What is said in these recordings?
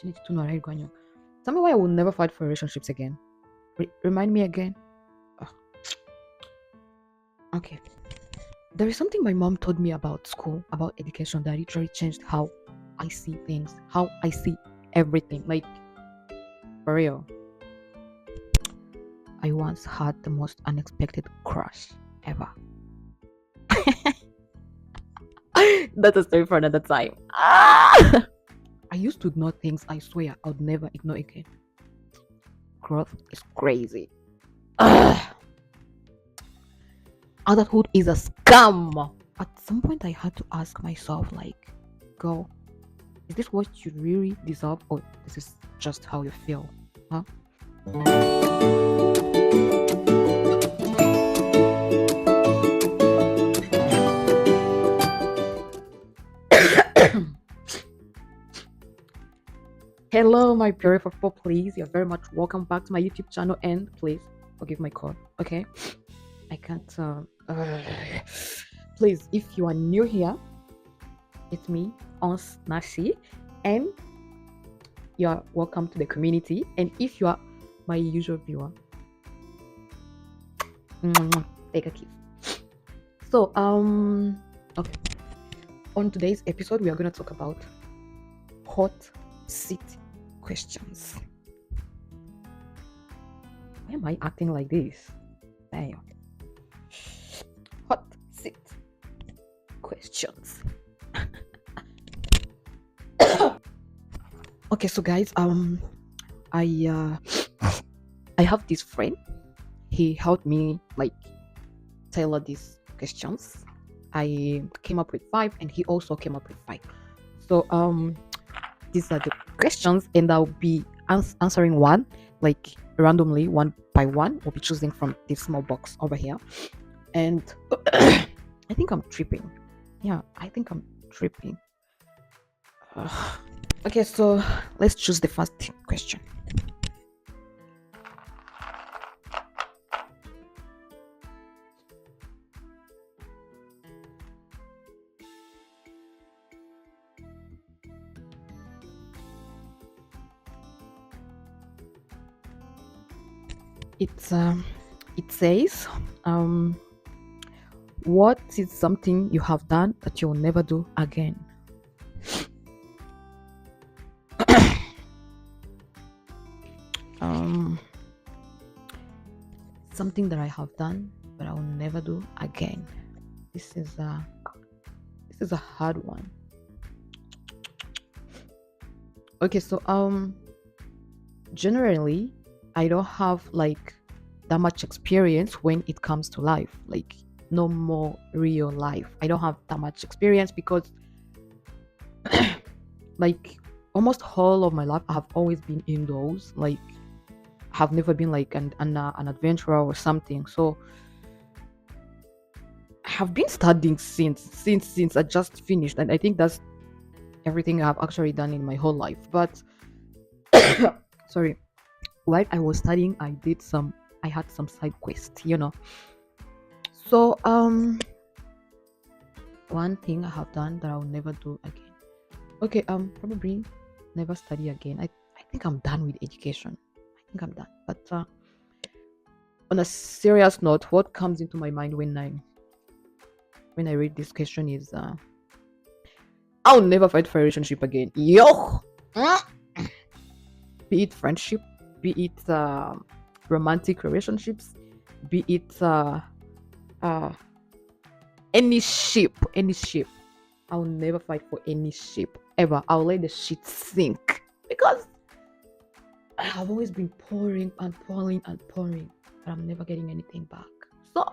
Tell me why I will never fight for relationships again. Remind me again. Ugh. Okay. There is something my mom told me about school, about education, that literally changed how I see things, how I see everything. Like, for real. I once had the most unexpected crush ever. That's a story for another time. I used to ignore things I swear I would never ignore again. Growth is crazy. Adulthood is a scam. At some point, I had to ask myself, like, girl, is this what you really deserve, or this is just how you feel? Huh? Hello, my beautiful people. Please, you're very much welcome back to my YouTube channel, and please forgive my call. Okay, I can't. Please, if you are new here, it's me, Ons Nasi, and you are welcome to the community. And if you are my usual viewer, take a kiss. So, okay. On today's episode, we are going to talk about hot seat questions. Why am I acting like this? Damn. Hot seat questions. Okay, so guys, I have this friend. He helped me like tailor these questions. I came up with 5, and he also came up with 5. So these are the questions, and I'll be answering one like randomly, one by one. We'll be choosing from this small box over here. And I think I'm tripping. Yeah, I think I'm tripping. Okay, so let's choose the first question. It says, what is something you have done that you'll never do again? Something that I have done but I will never do again. This is a hard one. Okay, so generally I don't have like that much experience when it comes to life, like no more real life. I don't have that much experience because like almost all of my life I have always been indoors. Like I have never been like an adventurer or something. So I have been studying since I just finished, and I think that's everything I have actually done in my whole life. But sorry, while I was studying, I had some side quests, So one thing I have done that I'll never do again. Okay, probably never study again. I think I'm done with education. I think I'm done. But on a serious note, what comes into my mind when I read this question is I'll never fight for a relationship again. Yo! Be it friendship, be it romantic relationships, be it any ship. I'll never fight for any ship ever. I'll let the shit sink because I have always been pouring and pouring and pouring, but I'm never getting anything back. So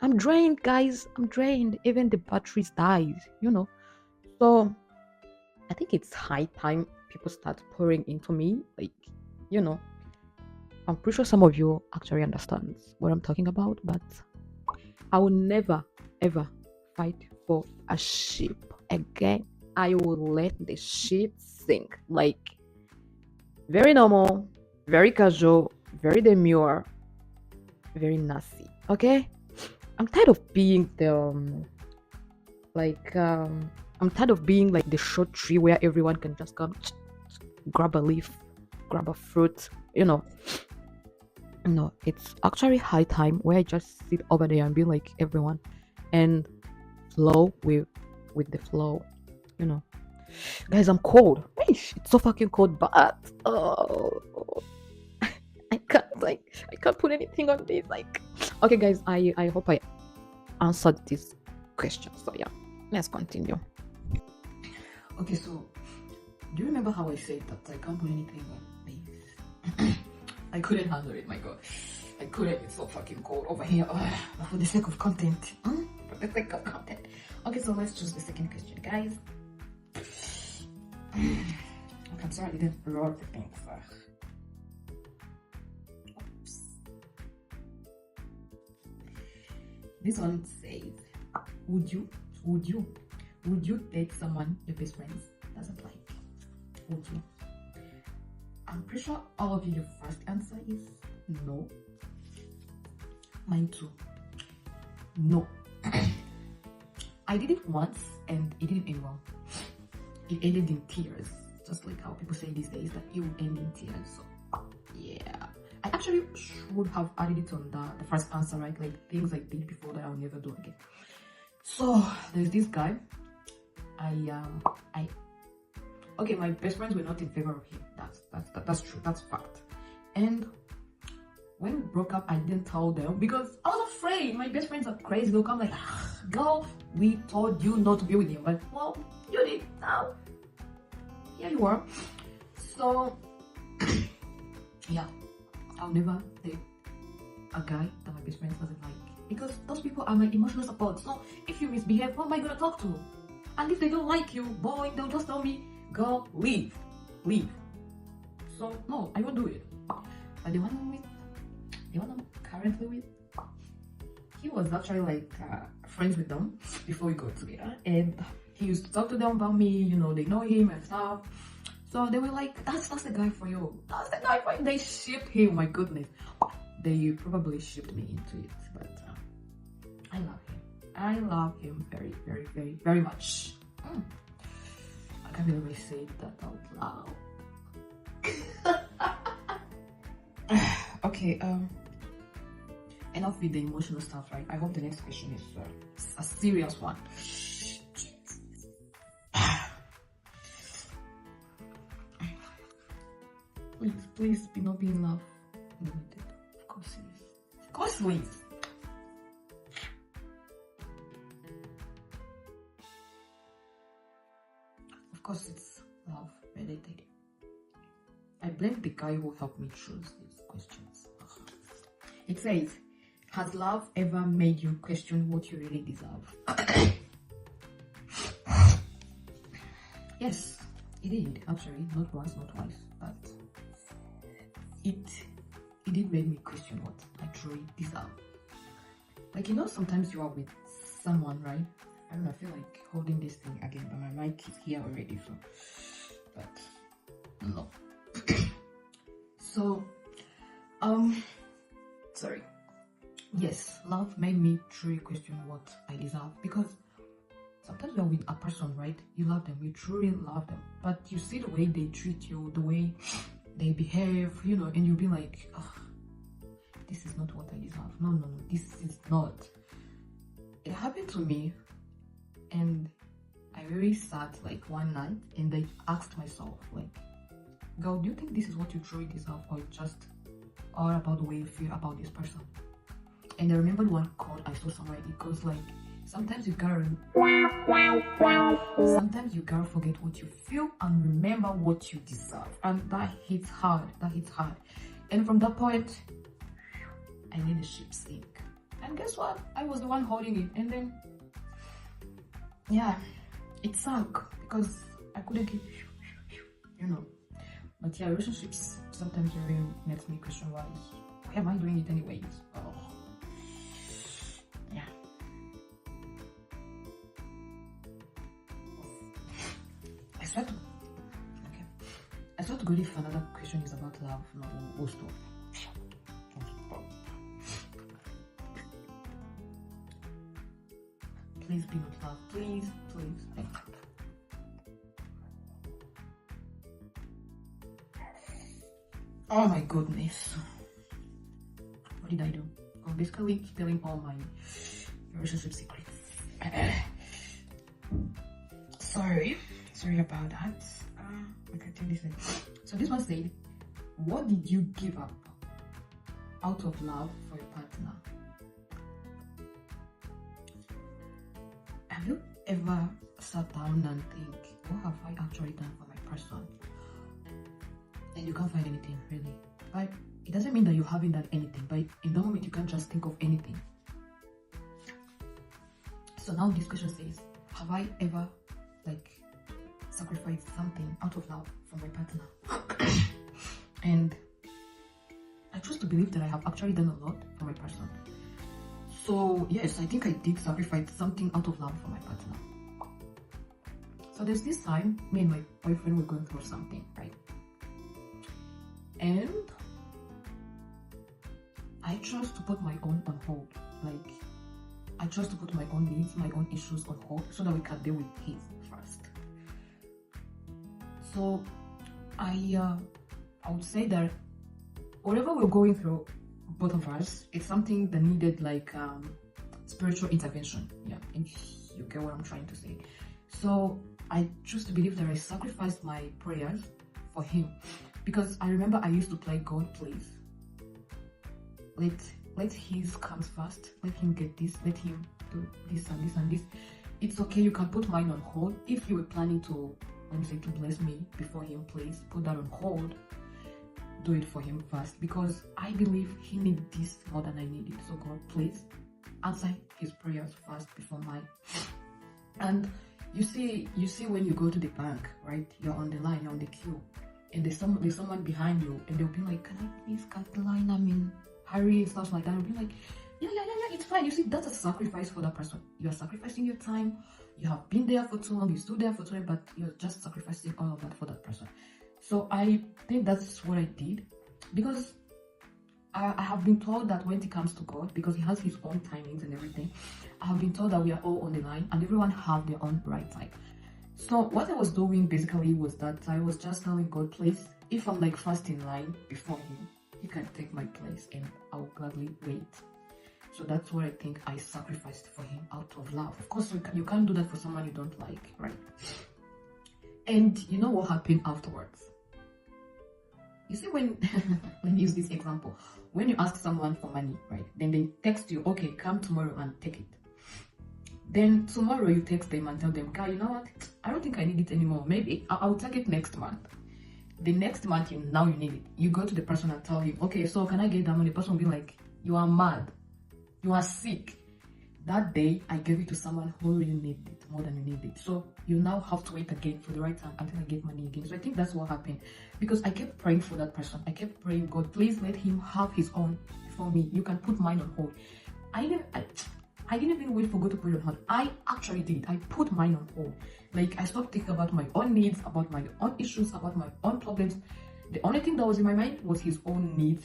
I'm drained, guys. I'm drained. Even the batteries died, So I think it's high time people start pouring into me. Like, I'm pretty sure some of you actually understand what I'm talking about, but I will never ever fight for a ship again. I will let the ship sink. Like, very normal, very casual, very demure, very nasty. Okay? I'm tired of being the I'm tired of being like the short tree where everyone can just come grab a leaf, grab a fruit, you know. No, it's actually high time where I just sit over there and be like everyone and flow with the flow, you know. Guys, I'm cold. Eish, it's so fucking cold, but I can't put anything on this. Like, okay, guys, I hope I answered this question. So yeah, let's continue. Okay, so do you remember how I said that I can't put anything on this? I couldn't handle it. My God, I couldn't. It's so fucking cold over here. But for the sake of content, for the sake of content. Okay, so let's choose the second question, guys. Okay, I'm sorry I didn't roll the thing first. Oops. This one says, would you date someone your best friends doesn't like? Would you? I'm pretty sure all of you, your first answer is no. Mine too. No. I did it once and it didn't end well. It ended in tears, just like how people say these days that it will end in tears. So yeah, I actually should have added it on the first answer, right? Like things I did before that I'll never do again. So there's this guy. Okay, my best friends were not in favor of him. That's true. That's fact. And when we broke up, I didn't tell them because I was afraid. My best friends are crazy. They'll come like, girl, we told you not to be with him, but well, you did. Now, here you are. So, yeah, I'll never date a guy that my best friend doesn't like because those people are my emotional support. So, if you misbehave, who am I gonna talk to? And if they don't like you, boy, they'll just tell me, girl, leave. So, no, I won't do it. But the one I'm currently with, he was actually like friends with them before we got together, and he used to talk to them about me, you know, they know him and stuff. So they were like, that's the guy for you. That's the guy for you. They shipped him, my goodness. They probably shipped me into it, but I love him. I love him very, very, very, very much. I can't believe I said that out loud. Okay, enough with the emotional stuff, right? I hope the next question is a serious one. Please be not be in love. Of course it is. Of course it is. Of course it's love related. I blame the guy who helped me choose these questions. It says, has love ever made you question what you really deserve? Yes, it did, actually. Not once, not twice, but it did make me question what I truly deserve. Like, you know, sometimes you are with someone, right? I don't know, I feel like holding this thing again, but my mic is here already, so, but no. So, sorry. Yes, love made me truly question what I deserve, because sometimes you're with a person, right? You love them, you truly love them, but you see the way they treat you, the way they behave, you know, and you'll be like, oh, this is not what I deserve. No, this is not. It happened to me, and I really sat like one night and I asked myself, like, girl, do you think this is what you truly deserve, or just all about the way you feel about this person? And I remembered one quote I saw somewhere. It goes like, sometimes you gotta forget what you feel and remember what you deserve. And that hits hard. And from that point, I let the ship sink. And guess what? I was the one holding it. And then, yeah, it sank because I couldn't keep, you know. But yeah, relationships sometimes really makes me question why am I doing it anyways? Oh. Yeah. I swear to God, if another question is about love, no, we'll stop. Please be with love. Please. Oh my goodness. What did I do? I'm basically spilling all my relationship secrets. Sorry about that. I can tell this. So this one said, what did you give up out of love for your partner? Have you ever sat down and think, what have I actually done for my person? And you can't find anything really. But it doesn't mean that you haven't done anything, but in the moment you can't just think of anything. So now this question says, have I ever sacrificed something out of love for my partner? And I choose to believe that I have actually done a lot for my person. So yes, I think I did sacrifice something out of love for my partner. So there's this time, me and my boyfriend were going through something, right? And I chose to put my own on hold. I chose to put my own needs, my own issues on hold so that we can deal with his first. So I would say that whatever we're going through, both of us, it's something that needed spiritual intervention. Yeah, if you get what I'm trying to say. So I choose to believe that I sacrificed my prayers for him, because I remember I used to play God, please. Let his comes first. Let him get this. Let him do this and this and this. It's okay. You can put mine on hold. If you were planning to, to bless me before him, please put that on hold. Do it for him first, because I believe he needs this more than I need it. So God, please answer his prayers first before mine. And you see when you go to the bank, right? You're on the line, you're on the queue, and there's someone behind you, and they'll be like, "Can I please cut the line? I'm in hurry," and stuff like that. I'll be like, yeah, it's fine. You see, that's a sacrifice for that person. You are sacrificing your time. You have been there for too long. You stood there for too long, but you're just sacrificing all of that for that person. So I think that's what I did, because I have been told that when it comes to God, because he has his own timings and everything, I have been told that we are all on the line and everyone have their own right time. So what I was doing basically was that I was just telling God, please, if I'm first in line before him, he can take my place and I'll gladly wait. So that's what I think I sacrificed for him out of love. Of course, you can't do that for someone you don't like, right? And you know what happened afterwards? You see, when let me use this example. When you ask someone for money, right? Then they text you, okay, come tomorrow and take it. Then tomorrow you text them and tell them, guy, you know what? I don't think I need it anymore. Maybe I'll take it next month. The next month, now you need it. You go to the person and tell him, okay, so can I get that money? The person will be like, you are mad. You are sick. That day, I gave it to someone who really needed it more than you need it. So you now have to wait again for the right time until I get money again. So I think that's what happened, because I kept praying for that person. I kept praying, God, please let him have his own for me. You can put mine on hold. I didn't even wait for God to put it on hold. I actually did. I put mine on hold. I stopped thinking about my own needs, about my own issues, about my own problems. The only thing that was in my mind was his own needs,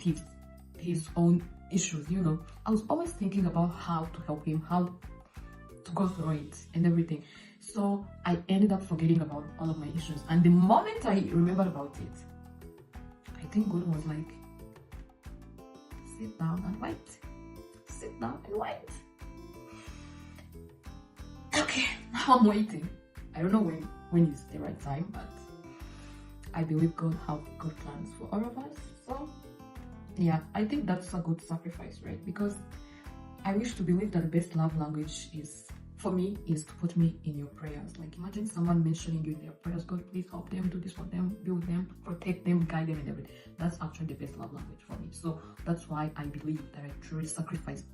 his own issues. I was always thinking about how to help him, how to go through it and everything. So I ended up forgetting about all of my issues. And the moment I remembered about it, I think God was like, sit down and wait. Sit down and wait. Okay, now I'm waiting. I don't know when is the right time, but I believe God have good plans for all of us. So yeah, I think that's a good sacrifice, right? Because I wish to believe that the best love language for me is to put me in your prayers. Imagine someone mentioning you in their prayers. God, please help them, do this for them, build them, protect them, guide them, and everything. That's actually the best love language for me. So that's why I believe that I truly sacrificed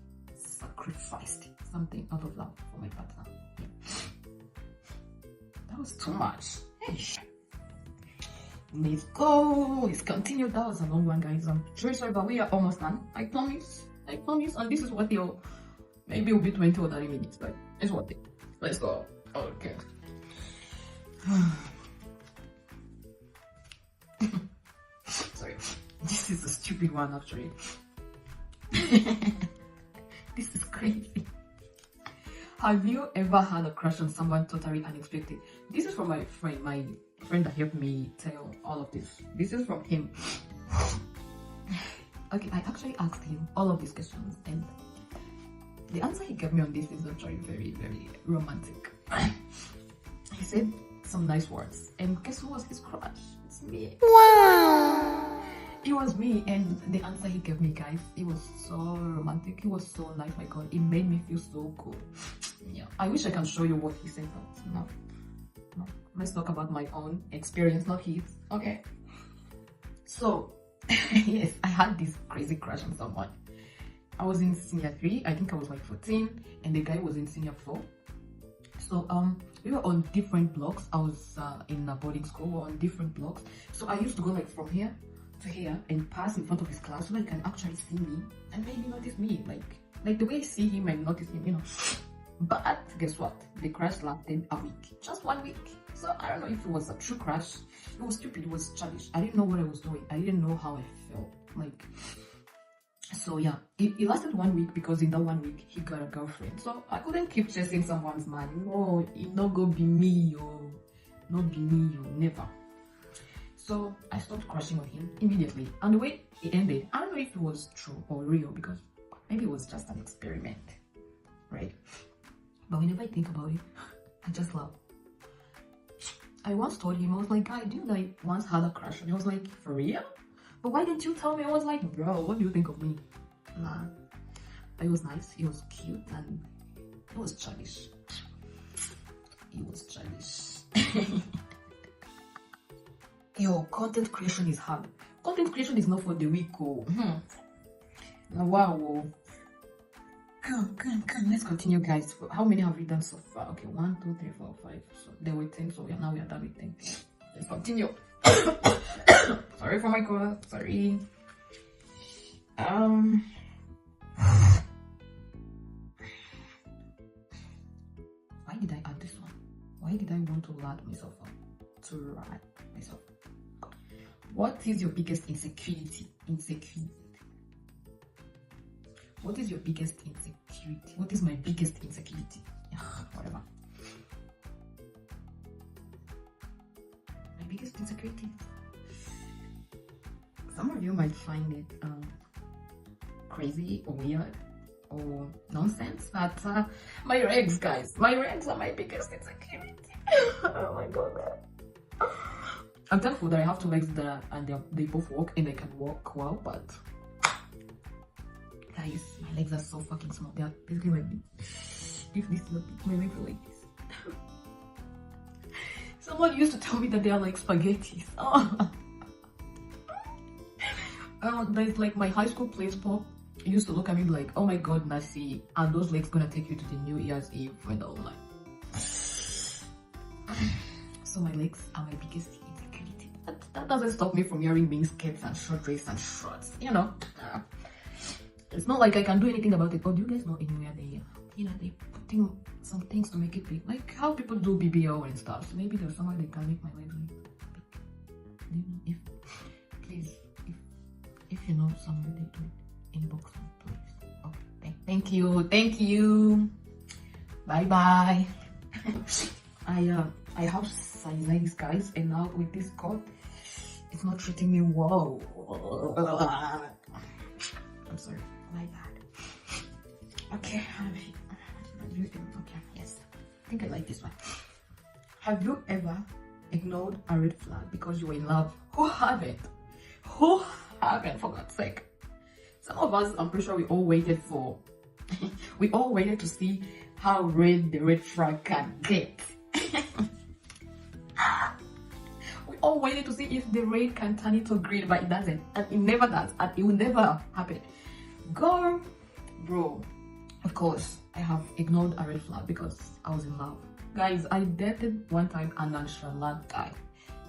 something out of love for my partner. Yeah. That was too much. Hey. Let's go. Let's continue. That was a long one, guys. I'm very sorry, but we are almost done. I promise. And this is what maybe it'll be 20 or 30 minutes, but it's worth it. Let's go. Okay. Sorry. This is a stupid one, actually. This is crazy. Have you ever had a crush on someone totally unexpected? This is from my friend that helped me tell all of this. This is from him. Okay, I actually asked him all of these questions, and the answer he gave me on this is actually very, very romantic. He said some nice words, and guess who was his crush? It's me. Wow! It was me, and the answer he gave me, guys, it was so romantic. It was so nice. My God, it made me feel so good. Yeah, I wish I can show you what he said, but no. Let's talk about my own experience, not his. Okay. So, yes, I had this crazy crush on someone. I was in senior 3, I think I was like 14, and the guy was in senior 4. So we were on different blocks. I was in a boarding school. We were on different blocks. So I used to go like from here to here and pass in front of his class so that he can actually see me and maybe notice me. Like the way I see him and notice him, you know. But guess what? The crush lasted a week. Just 1 week. So I don't know if it was a true crush. It was stupid. It was childish. I didn't know what I was doing. I didn't know how I felt. Like, so yeah, it lasted 1 week because in that 1 week he got a girlfriend. So I couldn't keep chasing someone's man. No, it not go be me, yo. Not be me, yo. Never. So I stopped crushing on him immediately. And the way it ended, I don't know if it was true or real because maybe it was just an experiment, right? But whenever I think about it, I just laugh. I once told him, I was like, guy, didn't I once had a crush? And he was like, for real? But why didn't you tell me? I was like, bro, what do you think of me? Nah. But it was nice, it was cute, and it was childish. It was childish. Yo, content creation is hard. Content creation is not for the weak, oh. Wow. Come. Let's continue, guys. How many have we done so far? Okay, 1, 2, 3, 4, 5. So there were 10. So now we are done with 10. Let's continue. Sorry for my cough. Sorry. Why did I add this one? Why did I want to add myself up? To write myself. What is your biggest insecurity? What is your biggest insecurity? What is my biggest insecurity? Whatever. My biggest insecurity. Some of you might find it crazy or weird or nonsense, but my legs, guys. My legs are my biggest insecurity. Oh my God. I'm thankful that I have 2 legs that they both walk and I can walk well, but guys, my legs are so fucking small. They are basically like this. If this is not big, my legs are like this. Someone used to tell me that they are like spaghettis. There's like my high school play sport used to look at me like, oh my God, Nasi, are those legs gonna take you to the New Year's Eve? And I'm like, so my legs are my biggest insecurity. That doesn't stop me from wearing mini skirts and short dress and shorts, you know. It's not like I can do anything about it. Oh, do you guys know anywhere they putting some things to make it big, like how people do BBL and stuff. So maybe there's somewhere they can make my legs big. Do you know? If you know somewhere they do it, inbox me, please. Okay, thank you. Bye. I have size, guys, and now with this cut, it's not treating me well. I'm sorry. My bad. Okay, yes. I think I like this one. Have you ever ignored a red flag because you were in love? Who haven't? For God's sake? Some of us, I'm pretty sure we all waited to see how red the red flag can get. We all waited to see if the red can turn into green, but it doesn't, and it never does, and it will never happen. Girl, bro, of course I have ignored a red flag because I was in love. Guys, I dated one time a nonchalant guy,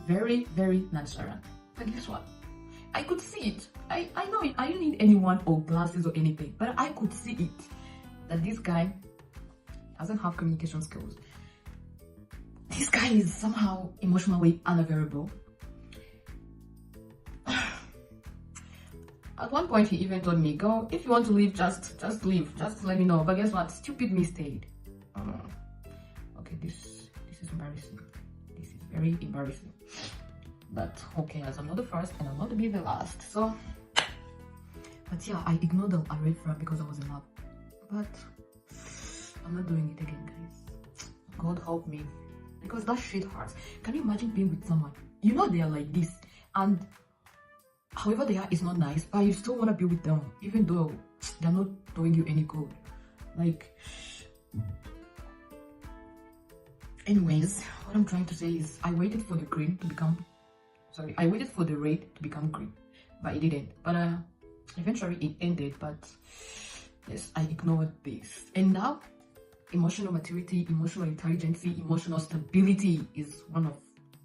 very, very nonchalant, but guess what? I could see it. I know it. I didn't need anyone or glasses or anything, but I could see it that this guy doesn't have communication skills. This guy is somehow emotionally unavailable. At one point, he even told me, "Go, if you want to leave, just leave. Just let me know." But guess what? Stupid me stayed. Okay, this is embarrassing. This is very embarrassing. But okay, as I'm not the first and I'm not to be the last, so But yeah, I ignored a red flag because I was in love. But I'm not doing it again, guys. God help me. Because that shit hurts. Can you imagine being with someone? You know they are like this. And however they are is not nice. But you still want to be with them. Even though they're not doing you any good. Like... Anyways, what I'm trying to say is I waited for the green to become... Sorry, I waited for the red to become green. But it didn't. But eventually it ended. But yes, I ignored this. And now, emotional maturity, emotional intelligence, emotional stability is one of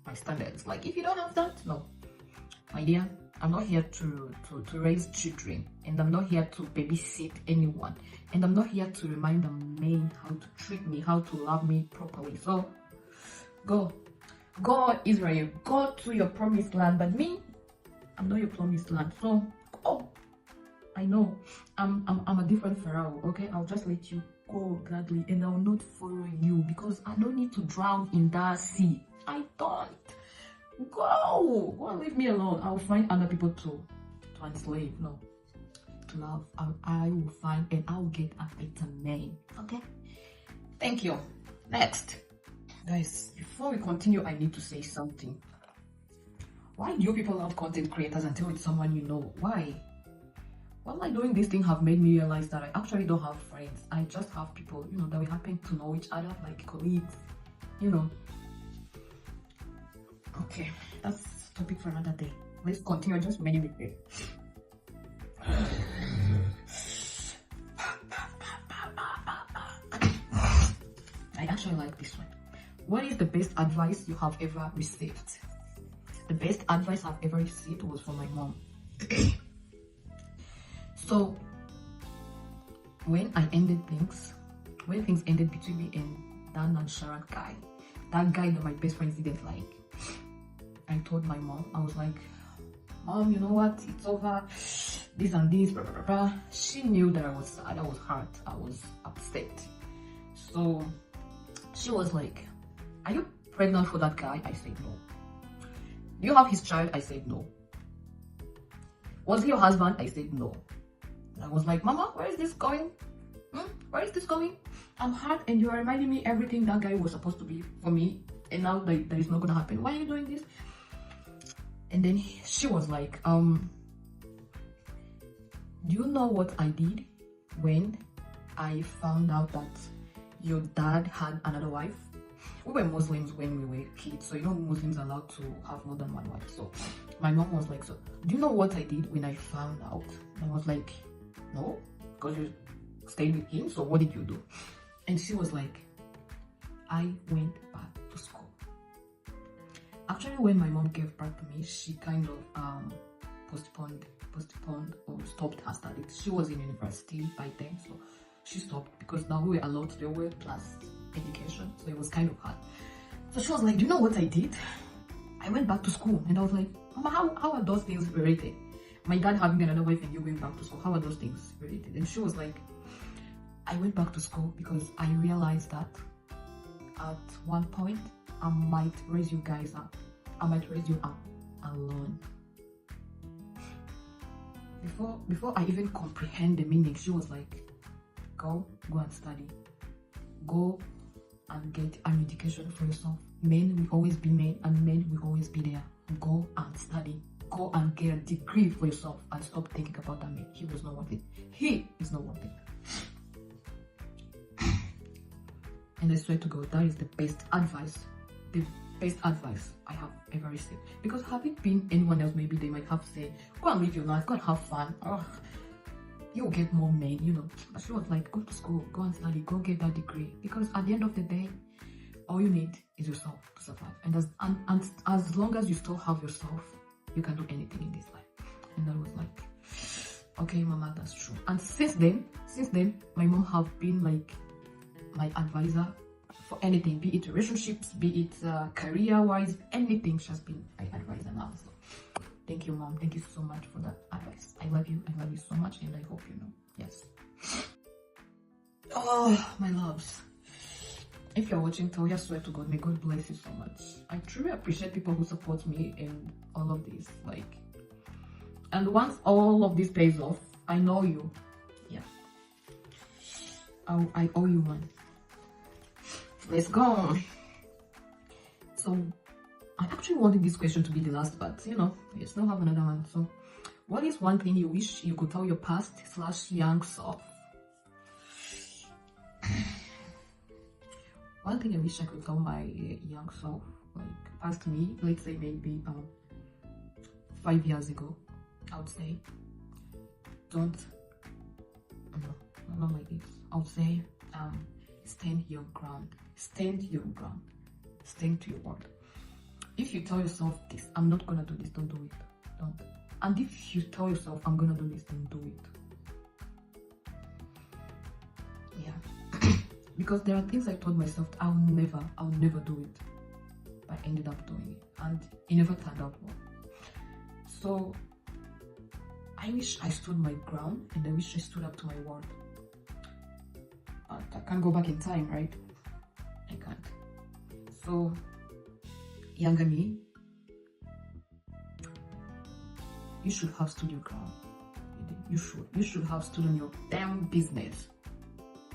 my standards. Like, if you don't have that, no. My dear, I'm not here to raise children. And I'm not here to babysit anyone. And I'm not here to remind a man how to treat me, how to love me properly. So, go, Israel, go to your promised land. But me, I'm not your promised land. So, go. I know, I'm a different Pharaoh, okay? I'll just let you go gladly and I'll not follow you because I don't need to drown in that sea. I don't. Go and leave me alone. I'll find other people to enslave. No. To love, I will find and I'll get a better man. Okay? Thank you. Next. Guys, before we continue, I need to say something. Why do you people love content creators until it's someone you know? Why? Well, like doing this thing have made me realize that I actually don't have friends. I just have people, you know, that we happen to know each other, like colleagues, you know. Okay, that's topic for another day. Let's continue just many with it. I actually like this one. What is the best advice you have ever received? The best advice I've ever received was from my mom. So, when things ended between me and that nonchalant guy, that guy that my best friends didn't like, I told my mom, I was like, Mom, you know what, it's over, this and this, blah, blah, blah, blah. She knew that I was sad, I was hurt, I was upset. So, she was like, are you pregnant for that guy? I said no. Do you have his child? I said no. Was he your husband? I said no. I was like, Mama, where is this going? Where is this going? I'm hurt and you are reminding me everything that guy was supposed to be for me, and now that is not gonna happen. Why are you doing this? And then she was like, do you know what I did when I found out that your dad had another wife? We were Muslims when we were kids, so you know Muslims are allowed to have more than one wife. So my mom was like, so do you know what I did when I found out? And I was like, no, because you stayed with him, so what did you do? And she was like, I went back to school. Actually, when my mom gave birth to me, she kind of postponed or stopped her studies. She was in university by then, so she stopped because now we were allowed to do class education, so it was kind of hard. So she was like, do you know what I did? I went back to school. And I was like, Mama, how are those things related? My dad having another wife and you going back to school, how are those things related? And she was like, I went back to school because I realized that at one point I might raise you guys up. I might raise you up alone. Before I even comprehend the meaning, she was like, go and study. Go and get an education for yourself. Men will always be men and men will always be there. Go and study. Go and get a degree for yourself and stop thinking about that man. He was not worth it. He is not worth it. And I swear to God, that is the best advice I have ever received. Because had it been anyone else, maybe they might have said, go and live your life, go and have fun. Oh, you'll get more men, you know. But she was like, go to school, go and study, go get that degree. Because at the end of the day, all you need is yourself to survive. And as long as you still have yourself, you can do anything in this life. And I was like, okay, Mama, that's true. And since then, my mom have been like my advisor for anything, be it relationships, be it career-wise, anything. She has been my advisor now. So thank you, Mom. Thank you so much for that advice. I love you so much, and I hope you know. Yes. Oh, my loves. If you're watching, Toya, swear to God, may God bless you so much. I truly appreciate people who support me in all of this. Like, and once all of this pays off, I know you. Yeah. I owe you one. Let's go. So I actually wanted this question to be the last, but you know, we still have another one. So what is one thing you wish you could tell your past/young self? One thing I wish I could tell my young self, like past me, let's say maybe 5 years ago, I would say, don't, no, not like this. I would say, stand your ground, stand your ground, stand to your word. If you tell yourself this, I'm not gonna do this, don't do it, don't. And if you tell yourself, I'm gonna do this, don't do it. Yeah. Because there are things I told myself I'll never do it, but I ended up doing it, and it never turned out well. So I wish I stood my ground, and I wish I stood up to my word. But I can't go back in time, right? I can't. So younger me, you should have stood your ground. You should have stood on your damn business.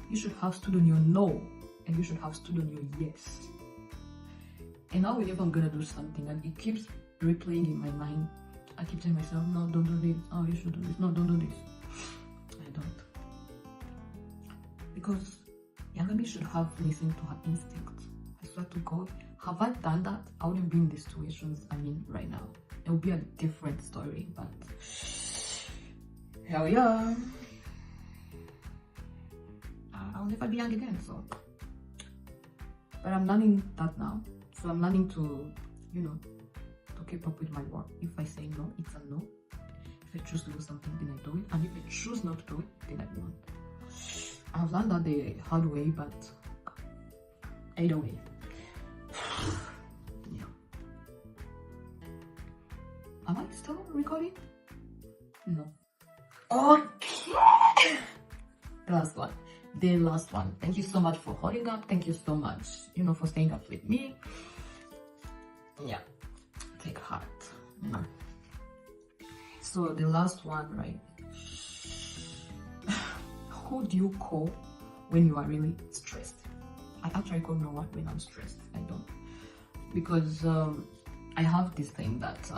You should have stood on your no, and you should have stood on your yes. And now whenever I'm gonna do something and it keeps replaying in my mind, I keep telling myself, no, don't do this. Oh, you should do this. No, don't do this. I don't. Because younger me should have listened to her instinct. I swear to God, have I done that, I wouldn't be in the situations I'm in right now. It would be a different story, but hell yeah. I'll never be young again, so. But I'm learning that now. So I'm learning to, you know, to keep up with my word. If I say no, it's a no. If I choose to do something, then I do it. And if I choose not to do it, then I won't. I've learned that the hard way, but either way. Yeah. Am I still recording? No. Okay. The last one. Thank you so much for holding up. Thank you so much, you know, for staying up with me. Yeah. Take heart. So the last one, right? Who do you call when you are really stressed? I actually call no one when I'm stressed. I don't, because I have this thing that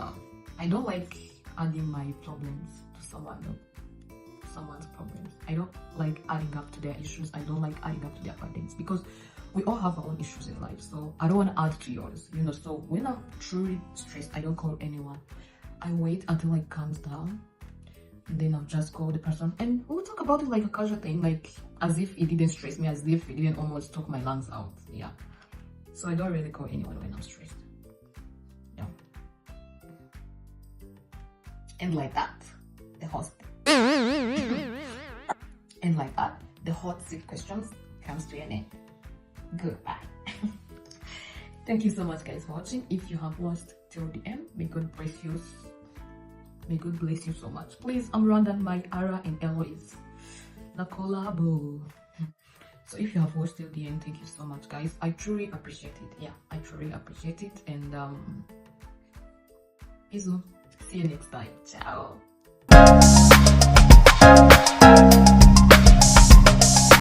I don't like adding my problems to someone's problems. I don't like adding up to their issues. I don't like adding up to their burdens, because we all have our own issues in life. So I don't want to add to yours, you know. So when I'm truly stressed, I don't call anyone. I wait until it calms down, and then I'll just call the person, and we'll talk about it like a casual thing, like as if it didn't stress me, as if it didn't almost talk my lungs out. Yeah. So I don't really call anyone when I'm stressed. Yeah. And like that, the host. And like that, the hot seat questions comes to an end. Goodbye. Thank you so much, guys, for watching. If you have watched till the end, may God bless you. May God bless you so much. Please, I'm Rwandan. My Ara and Eloise. The collabo. So if you have watched till the end, thank you so much, guys. I truly appreciate it. Yeah, I truly appreciate it. And see you next time. Ciao.